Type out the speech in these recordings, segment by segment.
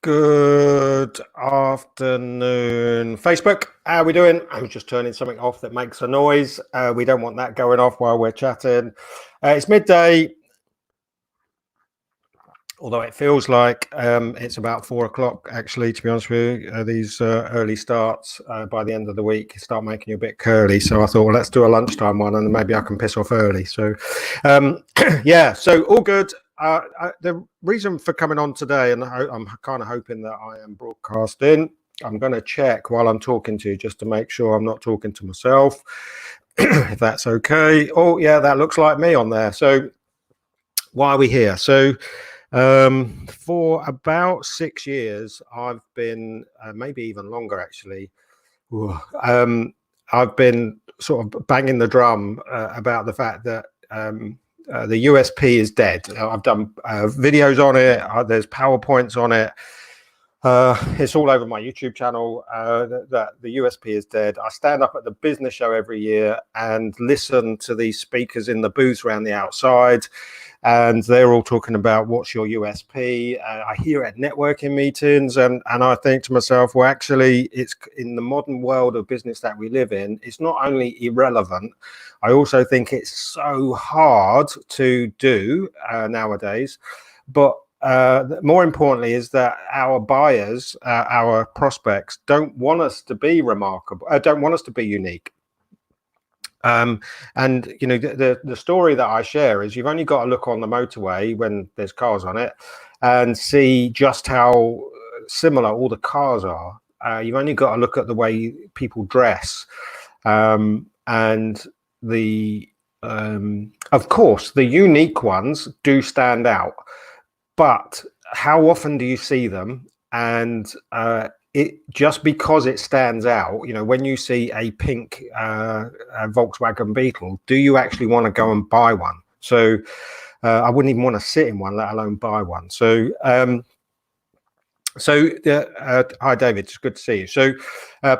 Good afternoon, Facebook. How are we doing? I'm just turning something off that makes a noise. We don't want that going off while we're chatting. It's midday, although it feels like it's about 4 o'clock, actually, to be honest with you. These early starts by the end of the week start making you a bit curly. So I thought, well, let's do a lunchtime one and maybe I can piss off early. So, yeah, so all good. The reason for coming on today, and I'm kind of hoping that I am broadcasting, I'm going to check while I'm talking to you just to make sure I'm not talking to myself, if that's okay. Oh, yeah, that looks like me on there. So why are we here? So for about 6 years, I've been, maybe even longer actually, I've been sort of banging the drum about the fact that the USP is dead. I've done videos on it. There's PowerPoints on it. It's all over my YouTube channel that the USP is dead. I stand up at the business show every year and listen to these speakers in the booths around the outside, and they're all talking about what's your USP. I hear it at networking meetings, and I think to myself, well, actually, it's in the modern world of business that we live in, it's not only irrelevant, I also think it's so hard to do nowadays. But more importantly is that our buyers, our prospects, don't want us to be remarkable, don't want us to be unique. And you know, the story that I share is you've only got to look on the motorway when there's cars on it and see just how similar all the cars are. You've only got to look at the way people dress, and the of course the unique ones do stand out, but how often do you see them? And it just because it stands out, you know, when you see a pink Volkswagen Beetle, do you actually want to go and buy one? So I wouldn't even want to sit in one, let alone buy one. So hi David, it's good to see you. So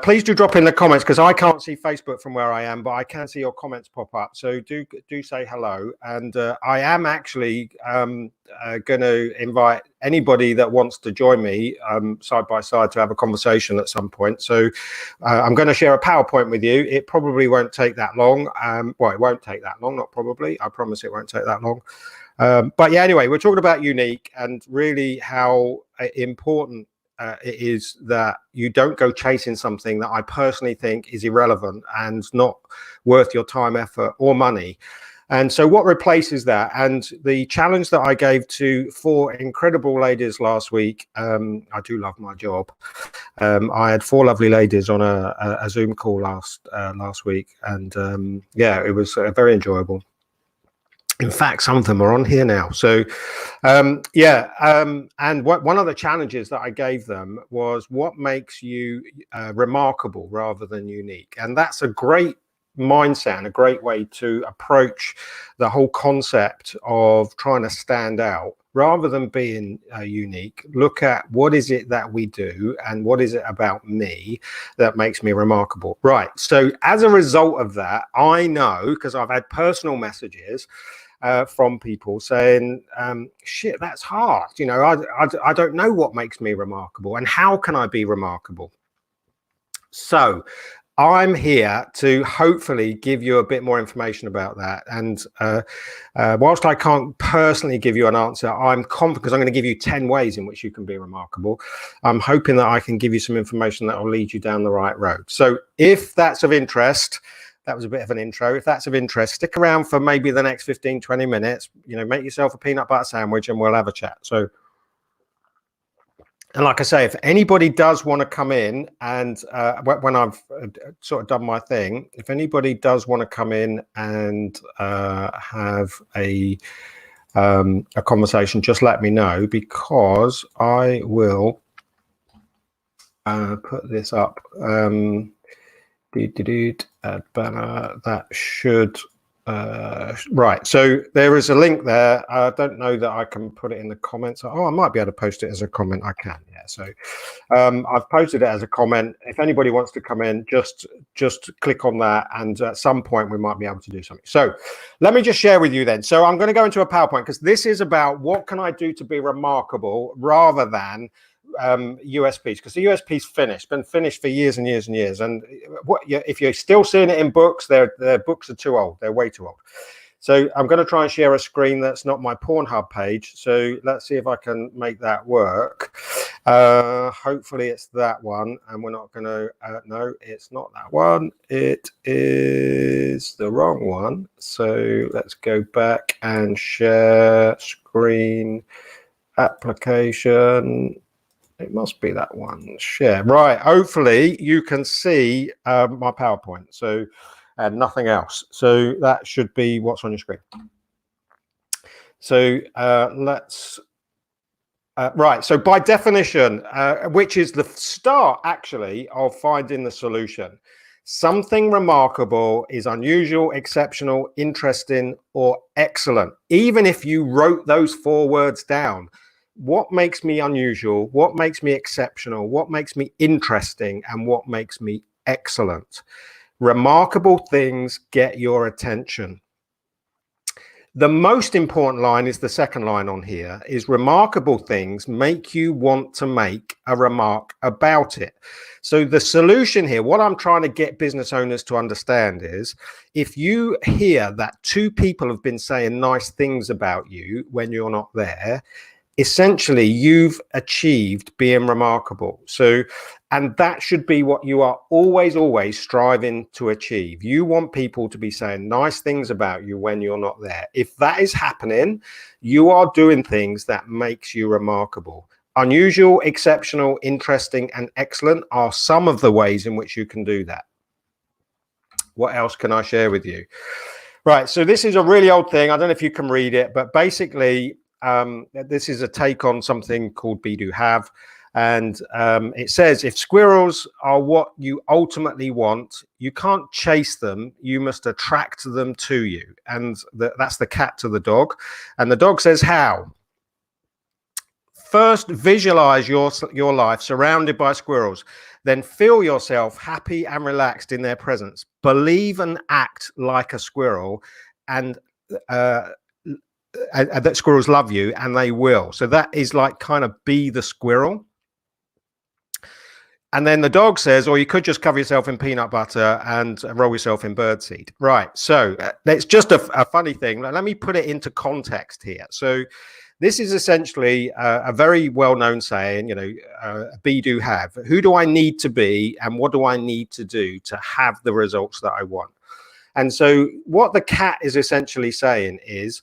please do drop in the comments, because I can't see Facebook from where I am, but I can see your comments pop up. So do say hello. And I am actually going to invite anybody that wants to join me side by side to have a conversation at some point. So I'm going to share a PowerPoint with you. It probably won't take that long. Well, it won't take that long, not probably. I promise it won't take that long. But yeah, anyway, we're talking about unique and really how important it is that you don't go chasing something that I personally think is irrelevant and not worth your time, effort, or money. And so what replaces that? And the challenge that I gave to 4 incredible ladies last week, I do love my job. I had 4 lovely ladies on a Zoom call last week, and yeah, it was very enjoyable. In fact, some of them are on here now. So, yeah. And one of the challenges that I gave them was what makes you remarkable rather than unique. And that's a great mindset and a great way to approach the whole concept of trying to stand out rather than being unique. Look at what is it that we do and what is it about me that makes me remarkable. Right. So as a result of that, I know, because I've had personal messages from people saying, shit, that's hard. You know, I don't know what makes me remarkable and how can I be remarkable? So I'm here to hopefully give you a bit more information about that. And whilst I can't personally give you an answer, I'm confident, because I'm going to give you 10 ways in which you can be remarkable. I'm hoping that I can give you some information that will lead you down the right road. So if that's of interest, that was a bit of an intro. If that's of interest, stick around for maybe the next 15, 20 minutes, you know, make yourself a peanut butter sandwich and we'll have a chat. So, and like I say, if anybody does want to come in and when I've sort of done my thing, if anybody does want to come in and have a conversation, just let me know, because I will put this up. Banner that should right, so there is a link there. I don't know that I can put it in the comments. Oh, I might be able to post it as a comment. I can, yeah. So I've posted it as a comment. If anybody wants to come in, just click on that, and at some point we might be able to do something. So let me just share with you then. So I'm going to go into a PowerPoint, because this is about what can I do to be remarkable rather than USPs, because the USP's been finished for years and years and years. And if you're still seeing it in books, their books are too old. They're way too old. So I'm going to try and share a screen that's not my Pornhub page. So let's see if I can make that work. Hopefully it's that one. And we're not going to, no, it's not that one. It is the wrong one. So let's go back and share screen application. It must be that one. Share. Right. Hopefully you can see my PowerPoint. So and nothing else. So that should be what's on your screen. So let's, right. So by definition, which is the start actually of finding the solution, something remarkable is unusual, exceptional, interesting, or excellent. Even if you wrote those 4 words down, what makes me unusual, what makes me exceptional, what makes me interesting, and what makes me excellent? Remarkable things get your attention. The most important line is the second line on here, is remarkable things make you want to make a remark about it. So the solution here, what I'm trying to get business owners to understand is, if you hear that 2 people have been saying nice things about you when you're not there, essentially you've achieved being remarkable. So, and that should be what you are always striving to achieve. You want people to be saying nice things about you when you're not there. If that is happening, you are doing things that makes you remarkable. Unusual, exceptional, interesting, and excellent are some of the ways in which you can do that. What else can I share with you? Right, so this is a really old thing. I don't know if you can read it, but basically this is a take on something called Be Do Have. And it says, if squirrels are what you ultimately want, you can't chase them, you must attract them to you. And that's the cat to the dog. And the dog says, how? First, visualize your life surrounded by squirrels. Then feel yourself happy and relaxed in their presence. Believe and act like a squirrel, and that squirrels love you, and they will. So that is like kind of be the squirrel. And then the dog says, or you could just cover yourself in peanut butter and roll yourself in birdseed. Right. So it's just a funny thing. Let me put it into context here. So this is essentially a very well-known saying, you know, be, do, have. Who do I need to be, and what do I need to do to have the results that I want? And so what the cat is essentially saying is,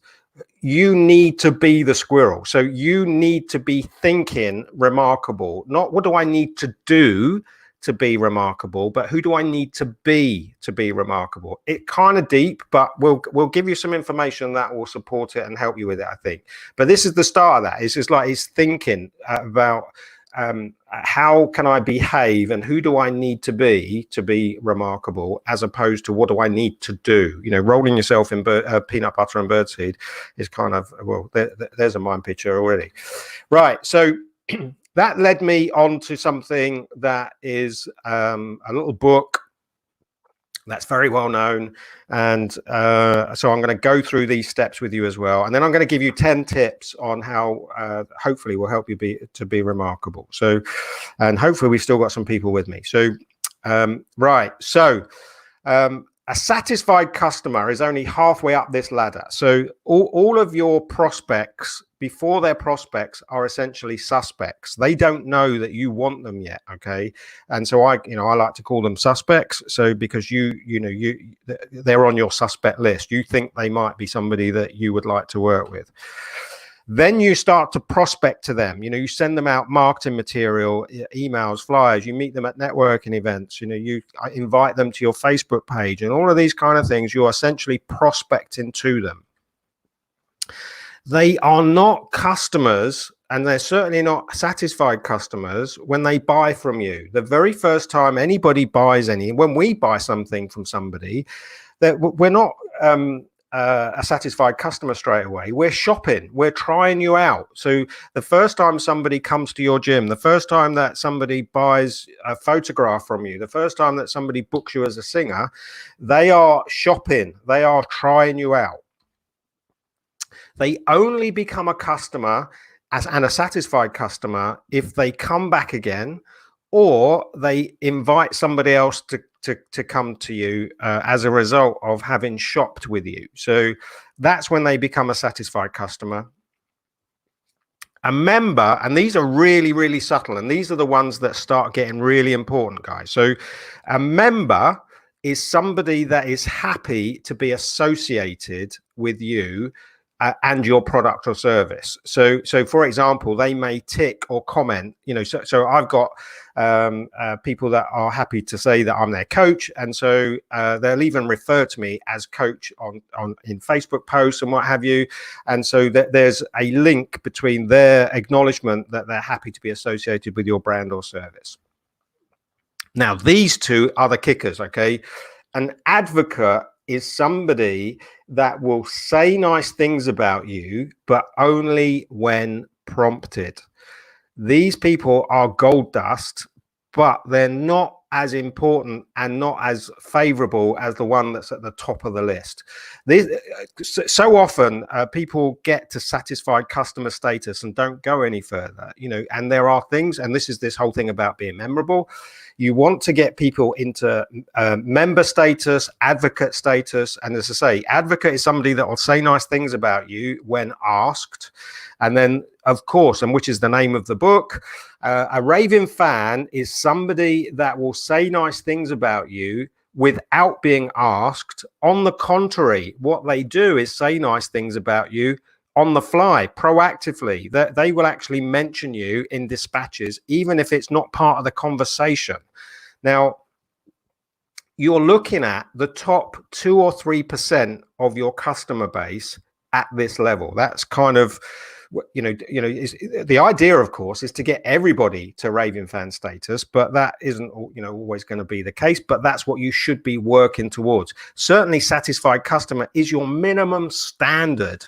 you need to be the squirrel. So you need to be thinking remarkable, not what do I need to do to be remarkable, but who do I need to be remarkable? It kind of deep, but we'll give you some information that will support it and help you with it, I think. But this is the start of that. It's just like he's thinking about how can I behave and who do I need to be remarkable, as opposed to what do I need to do? You know, rolling yourself in peanut butter and birdseed is kind of, well, there's a mind picture already. Right. So that led me on to something that is a little book that's very well known. And so I'm going to go through these steps with you as well. And then I'm going to give you 10 tips on how hopefully will help you be remarkable. So, and hopefully we've still got some people with me. So, right. So, a satisfied customer is only halfway up this ladder. So all of your prospects, before they're prospects, are essentially suspects. They don't know that you want them yet. Okay. And so I like to call them suspects. So because they're on your suspect list, you think they might be somebody that you would like to work with. Then you start to prospect to them. You know, you send them out marketing material, emails, flyers, you meet them at networking events, you know, you invite them to your Facebook page, and all of these kind of things. You're essentially prospecting to them. They are not customers, and they're certainly not satisfied customers when they buy from you. The very first time anybody buys when we buy something from somebody, that we're not a satisfied customer straight away. We're shopping, we're trying you out. So the first time somebody comes to your gym, the first time that somebody buys a photograph from you, the first time that somebody books you as a singer, they are shopping, they are trying you out. They only become a customer and a satisfied customer if they come back again, or they invite somebody else to come to you as a result of having shopped with you. So that's when they become a satisfied customer. A member, and these are really, really subtle, and these are the ones that start getting really important, guys. So a member is somebody that is happy to be associated with you and your product or service. So for example, they may tick or comment, so I've got people that are happy to say that I'm their coach, and so they'll even refer to me as coach on in Facebook posts and what have you. And so there's a link between their acknowledgement that they're happy to be associated with your brand or service. Now, these two are the kickers, okay? An advocate is somebody that will say nice things about you, but only when prompted. These people are gold dust, but they're not as important and not as favorable as the one that's at the top of the list. So often people get to satisfied customer status and don't go any further, and there are things, and this is this whole thing about being memorable. You want to get people into member status, advocate status. And as I say, advocate is somebody that will say nice things about you when asked. And then, of course, and which is the name of the book, a raving fan is somebody that will say nice things about you without being asked. On the contrary, what they do is say nice things about you on the fly, proactively. That they will actually mention you in dispatches, even if it's not part of the conversation. Now, you're looking at the top 2 or 3% of your customer base at this level. That's kind of, the idea, of course, is to get everybody to raving fan status, but that isn't, always going to be the case. But that's what you should be working towards. Certainly, satisfied customer is your minimum standard.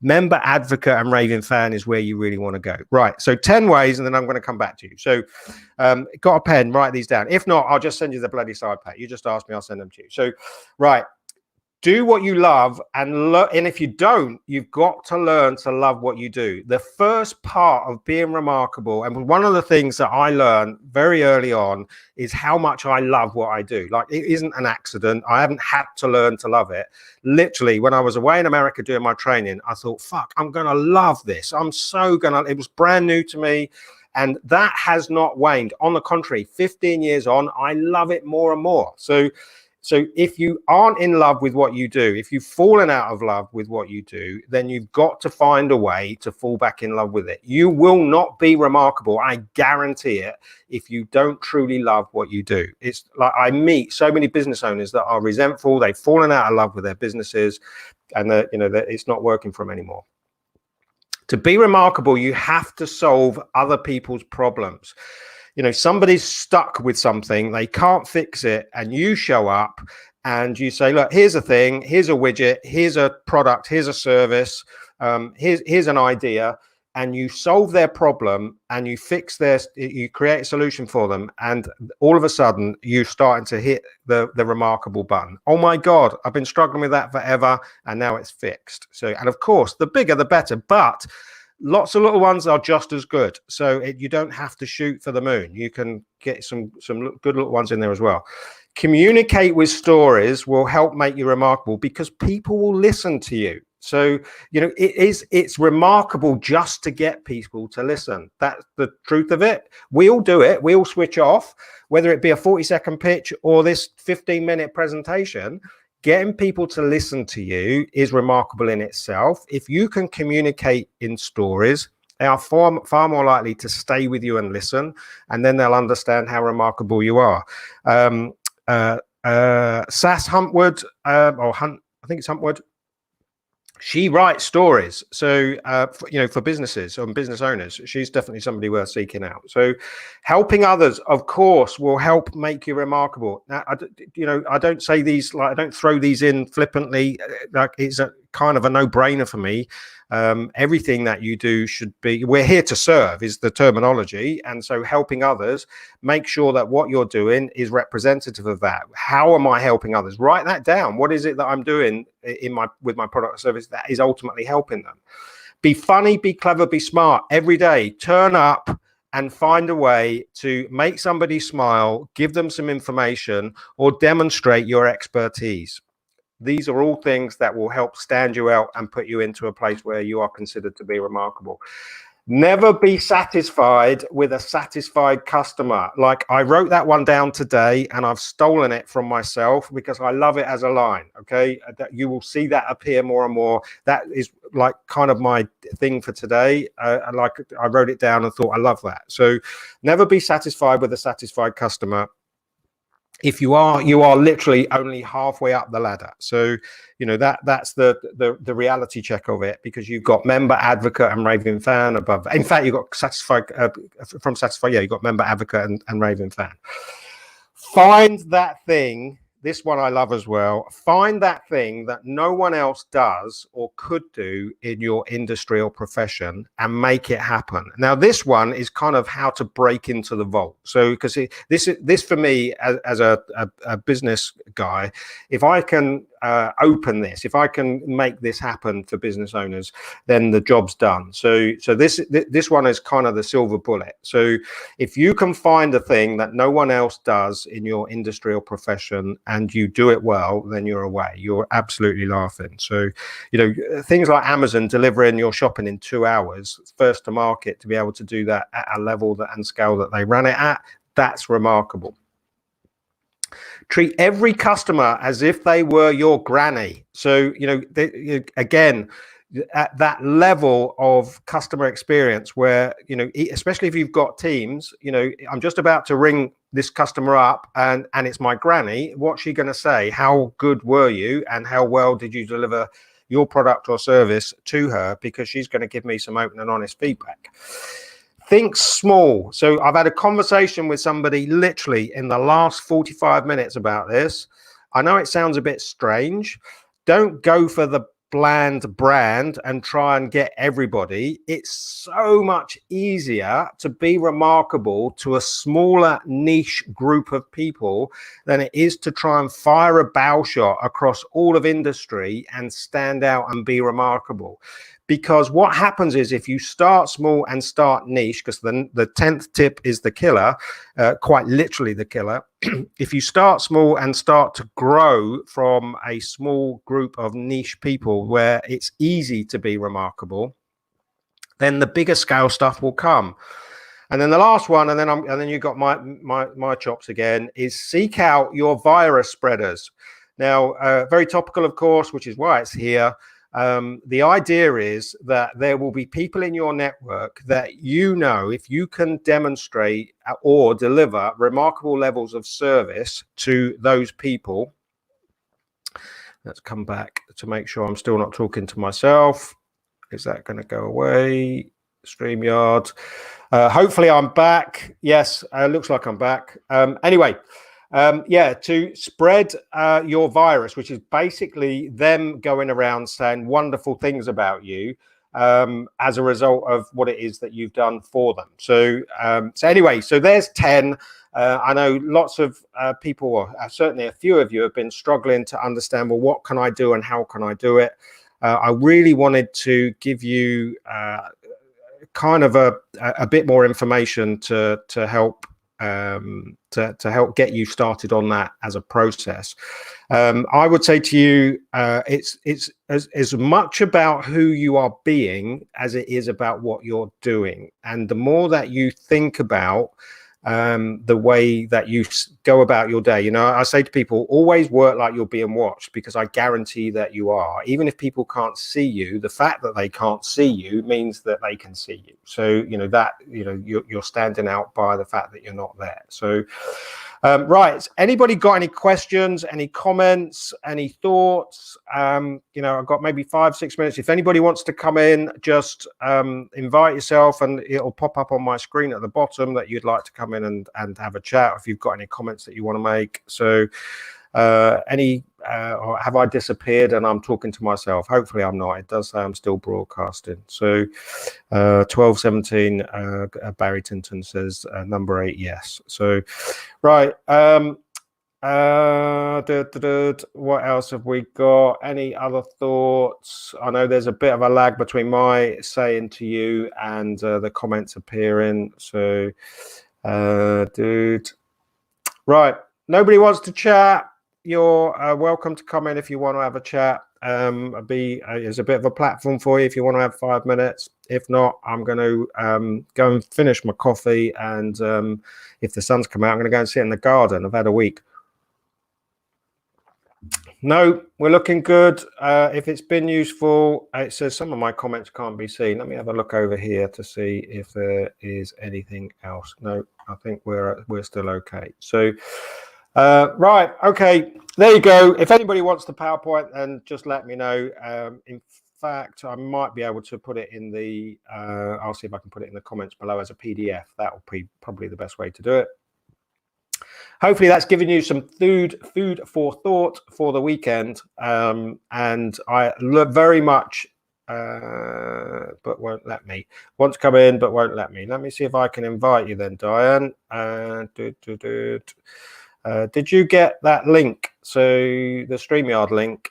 Member, advocate, and raving fan is where you really want to go. Right. So 10 ways, and then I'm going to come back to you. So got a pen, write these down. If not, I'll just send you the bloody side pack. You just ask me, I'll send them to you. So, right. Do what you love, and if you don't, you've got to learn to love what you do. The first part of being remarkable, and one of the things that I learned very early on, is how much I love what I do. Like, it isn't an accident. I haven't had to learn to love it. Literally, when I was away in America doing my training, I thought, fuck, I'm going to love this. It was brand new to me. And that has not waned. On the contrary, 15 years on, I love it more and more. So if you aren't in love with what you do, if you've fallen out of love with what you do, then you've got to find a way to fall back in love with it. You will not be remarkable, I guarantee it, if you don't truly love what you do. It's like, I meet so many business owners that are resentful. They've fallen out of love with their businesses, and it's not working for them anymore. To be remarkable, you have to solve other people's problems. Somebody's stuck with something, they can't fix it, and you show up and you say, look, here's a thing, here's a widget, here's a product, here's a service, here's an idea, and you solve their problem and you you create a solution for them, and all of a sudden you're starting to hit the remarkable button. Oh my God, I've been struggling with that forever, and now it's fixed. So, and of course, the bigger the better, but lots of little ones are just as good. So you don't have to shoot for the moon. You can get some good little ones in there as well. Communicate with stories will help make you remarkable, because people will listen to you. So, it's remarkable just to get people to listen. That's the truth of it. We all do it. We all switch off, whether it be a 40-second pitch or this 15-minute presentation. Getting people to listen to you is remarkable in itself. If you can communicate in stories, they are far more likely to stay with you and listen, and then they'll understand how remarkable you are. Sass Huntwood, I think it's Huntwood. She writes stories, so for businesses and business owners, she's definitely somebody worth seeking out. So helping others, of course, will help make you remarkable. Now, I don't say these, like, I don't throw these in flippantly. Like, it's a kind of a no-brainer for me. Everything that you do should be, we're here to serve is the terminology, and so helping others, make sure that what you're doing is representative of that. How am I helping others? Write that down. What is it that I'm doing with my product or service that is ultimately helping them? Be funny, be clever, be smart every day. Turn up and find a way to make somebody smile, give them some information, or demonstrate your expertise. These are all things that will help stand you out and put you into a place where you are considered to be remarkable. Never be satisfied with a satisfied customer. Like, I wrote that one down today and I've stolen it from myself because I love it as a line. Okay, that you will see that appear more and more. That is like kind of my thing for today. Like, I wrote it down and thought, I love that. So never be satisfied with a satisfied customer. If you are, you are literally only halfway up the ladder. So, you know, that's the reality check of it, because you've got member, advocate, and raving fan above. In fact, you've got satisfied from satisfied. Yeah, you've got member, advocate, and raving fan. Find that thing. This one I love as well. Find that thing that no one else does or could do in your industry or profession and make it happen. Now, this one is kind of how to break into the vault. So, because this for me as a business guy, if I can open this, if I can make this happen for business owners, then the job's done. So this one is kind of the silver bullet. So if you can find a thing that no one else does in your industry or profession and you do it well, then you're away. You're absolutely laughing. So, you know, things like Amazon delivering your shopping in 2 hours, first to market, to be able to do that at a level that and scale that they ran it at, that's remarkable. Treat every customer as if they were your granny. So, you know, again, at that level of customer experience where, you know, especially if you've got teams, you know, I'm just about to ring this customer up and it's my granny. What's she going to say? How good were you? And how well did you deliver your product or service to her? Because she's going to give me some open and honest feedback. Think small. So I've had a conversation with somebody literally in the last 45 minutes about this. I know it sounds a bit strange. Don't go for the bland brand and try and get everybody. It's so much easier to be remarkable to a smaller niche group of people than it is to try and fire a bow shot across all of industry and stand out and be remarkable. Because what happens is, if you start small and start niche, because the 10th tip is the killer, quite literally the killer. If you start small and start to grow from a small group of niche people where it's easy to be remarkable, then the bigger scale stuff will come. And then the last one, and then you got my chops again, is seek out your virus spreaders. Now, very topical, of course, which is why it's here. The idea is that there will be people in your network that, you know, if you can demonstrate or deliver remarkable levels of service to those people. Let's come back to make sure I'm still not talking to myself. Is that going to go away? StreamYard. Hopefully I'm back. Yes, looks like I'm back. Anyway. Yeah, to spread your virus, which is basically them going around saying wonderful things about you as a result of what it is that you've done for them. So, anyway, so there's 10. I know lots of people, or certainly a few of you, have been struggling to understand, well, what can I do and how can I do it? I really wanted to give you kind of a bit more information to help help get you started on that as a process. I would say to you, it's as much about who you are being as it is about what you're doing. And the more that you think about the way that you go about your day, you know, I say to people, always work like you're being watched, because I guarantee that you are. Even if people can't see you, the fact that they can't see you means that they can see you. So, you know, that, you know, you're standing out by the fact that you're not there. So, right. Anybody got any questions, any comments, any thoughts? You know, I've got maybe 5-6 minutes. If anybody wants to come in, just invite yourself, and it'll pop up on my screen at the bottom that you'd like to come in and have a chat if you've got any comments that you want to make. So or have I disappeared and I'm talking to myself? Hopefully I'm not. It does say I'm still broadcasting. So 1217 Barry Tinton says number 8, yes. So right, What else have we got? Any other thoughts? I know there's a bit of a lag between my saying to you and the comments appearing. So, right. Nobody wants to chat. You're welcome to come in if you want to have a chat. There's a bit of a platform for you if you want to have 5 minutes. If not, I'm going to go and finish my coffee. And if the sun's come out, I'm going to go and sit in the garden. I've had a week. No, we're looking good. If it's been useful, it says some of my comments can't be seen. Let me have a look over here to see if there is anything else. No, I think we're still okay. So, right, okay, there you go. If anybody wants the PowerPoint, then just let me know. In fact, I might be able to put it in the. I'll see if I can put it in the comments below as a PDF. That will be probably the best way to do it. Hopefully that's given you some food for thought for the weekend. And I very much, but won't let me. Want to come in, but won't let me. Let me see if I can invite you then, Diane. Did you get that link? So the StreamYard link,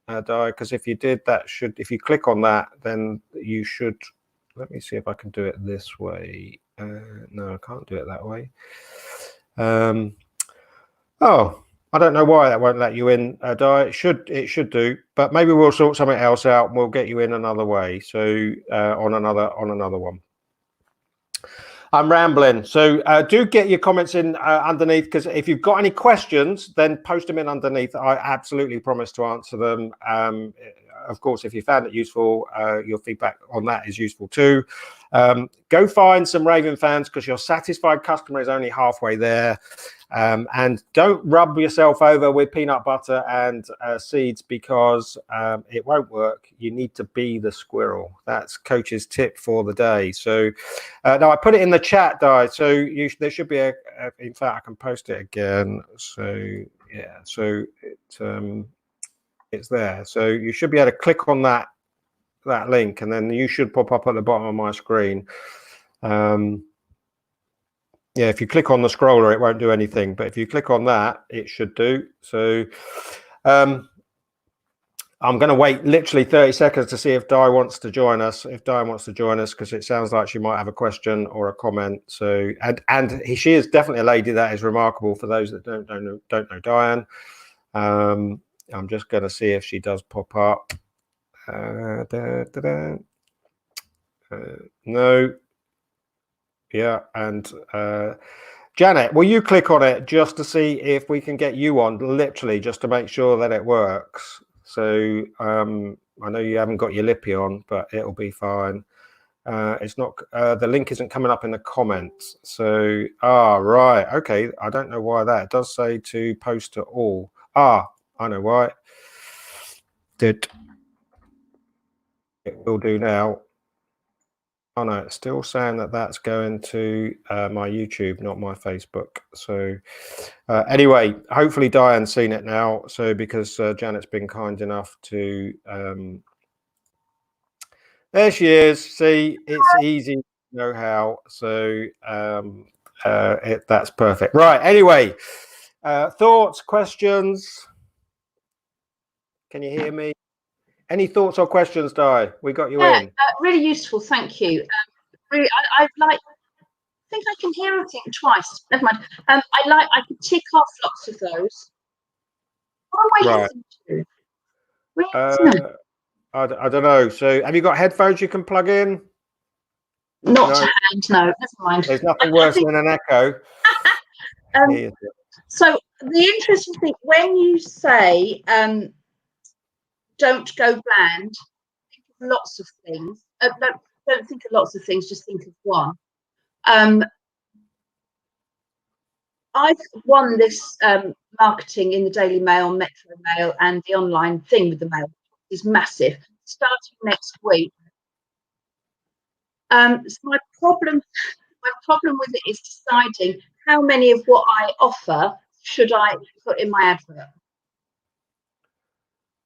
Diane, because if you did, that should, if you click on that, then you should, let me see if I can do it this way. No, I can't do it that way. Oh, I don't know why that won't let you in, Di. It should do, but maybe we'll sort something else out and we'll get you in another way. So on another one. I'm rambling. So do get your comments in underneath, because if you've got any questions, then post them in underneath. I absolutely promise to answer them. Of course, if you found it useful, your feedback on that is useful too. Go find some Raven fans, because your satisfied customer is only halfway there. And don't rub yourself over with peanut butter and seeds, because it won't work. You need to be the squirrel. That's Coach's tip for the day. So now I put it in the chat, Di. So there should be in fact, I can post it again. So yeah, so it's there. So you should be able to click on that link, and then you should pop up at the bottom of my screen. Yeah, if you click on the scroller, it won't do anything. But if you click on that, it should do. So I'm going to wait literally 30 seconds to see if Di wants to join us. If Di wants to join us, because it sounds like she might have a question or a comment. So and she is definitely a lady. That is remarkable for those that don't know Diane. I'm just going to see if she does pop up. No. Yeah, and Janet, will you click on it just to see if we can get you on, literally just to make sure that it works? So I know you haven't got your lippy on, but it'll be fine. It's not, the link isn't coming up in the comments. So, right, okay. I don't know why that. It does say to post to all. I know why. It will do now. Oh no, it's still saying that that's going to my YouTube, not my Facebook. So anyway, hopefully Diane's seen it now. So because Janet's been kind enough to, there she is. See, it's easy to know how. So that's perfect. Right. Anyway, thoughts, questions? Can you hear me? Any thoughts or questions, Di? We got you in. Really useful, thank you. Really, I think I can hear everything twice. Never mind. I could tick off lots of those. What am I listening to? I don't know. So, have you got headphones you can plug in? Not to hand, no. Never mind. There's nothing worse than an echo. So the interesting thing, when you say don't go bland, think of lots of things. Don't think of lots of things, just think of one. I've won this marketing in the Daily Mail, Metro Mail, and the online thing with the Mail is massive, starting next week. So my problem with it is deciding how many of what I offer should I put in my advert.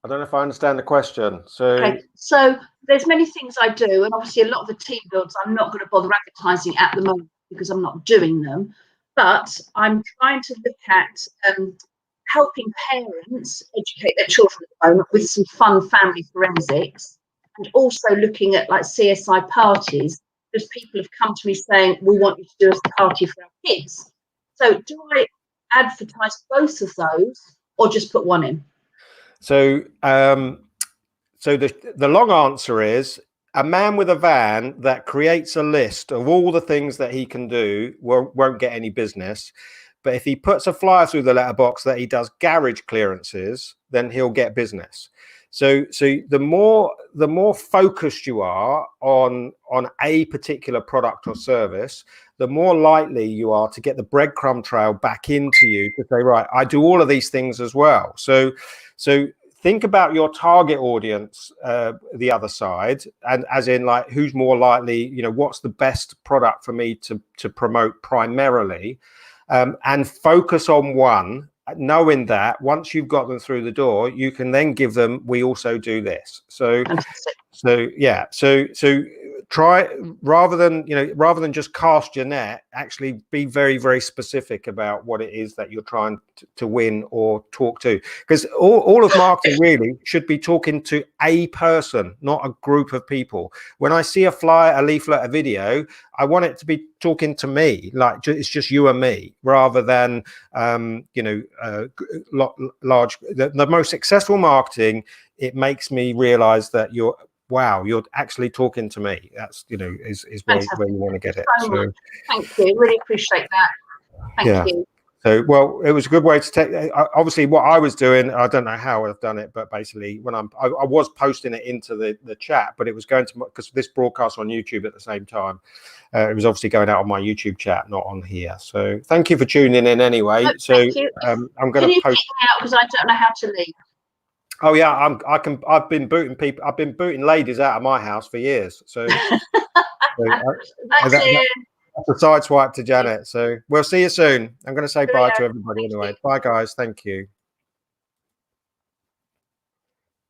I don't know if I understand the question. So, okay. So there's many things I do, and obviously a lot of the team builds I'm not going to bother advertising at the moment because I'm not doing them. But I'm trying to look at helping parents educate their children at the moment with some fun family forensics, and also looking at like CSI parties, because people have come to me saying, we want you to do a party for our kids. So do I advertise both of those or just put one in? So so the long answer is, a man with a van that creates a list of all the things that he can do won't get any business. But if he puts a flyer through the letterbox that he does garage clearances, then he'll get business. So the more focused you are on a particular product or service, the more likely you are to get the breadcrumb trail back into you to say, right, I do all of these things as well. So think about your target audience, the other side, and as in like, who's more likely, you know, what's the best product for me to promote primarily, and focus on one, knowing that once you've got them through the door, you can then give them, we also do this. So yeah, so try, rather than just cast your net, actually be very, very specific about what it is that you're trying to win or talk to, because all of marketing really should be talking to a person, not a group of people. When I see a flyer, a leaflet, a video, I want it to be talking to me, like it's just you and me, rather than large. The most successful marketing, it makes me realize that you're actually talking to me. That's, is where you want to get it. So thank you, really appreciate that. Thank you. So, well, it was a good way to take, obviously what I was doing, I don't know how I've done it, but basically when I was posting it into the chat, but it was going to, because this broadcast on YouTube at the same time, it was obviously going out on my YouTube chat, not on here. So thank you for tuning in anyway. No, so I'm going to post out, because I don't know how to leave. Oh yeah, I've been booting people. I've been booting ladies out of my house for years. So, that's a side swipe to Janet. So we'll see you soon. I'm going to say bye to everybody anyway. Bye guys. Thank you.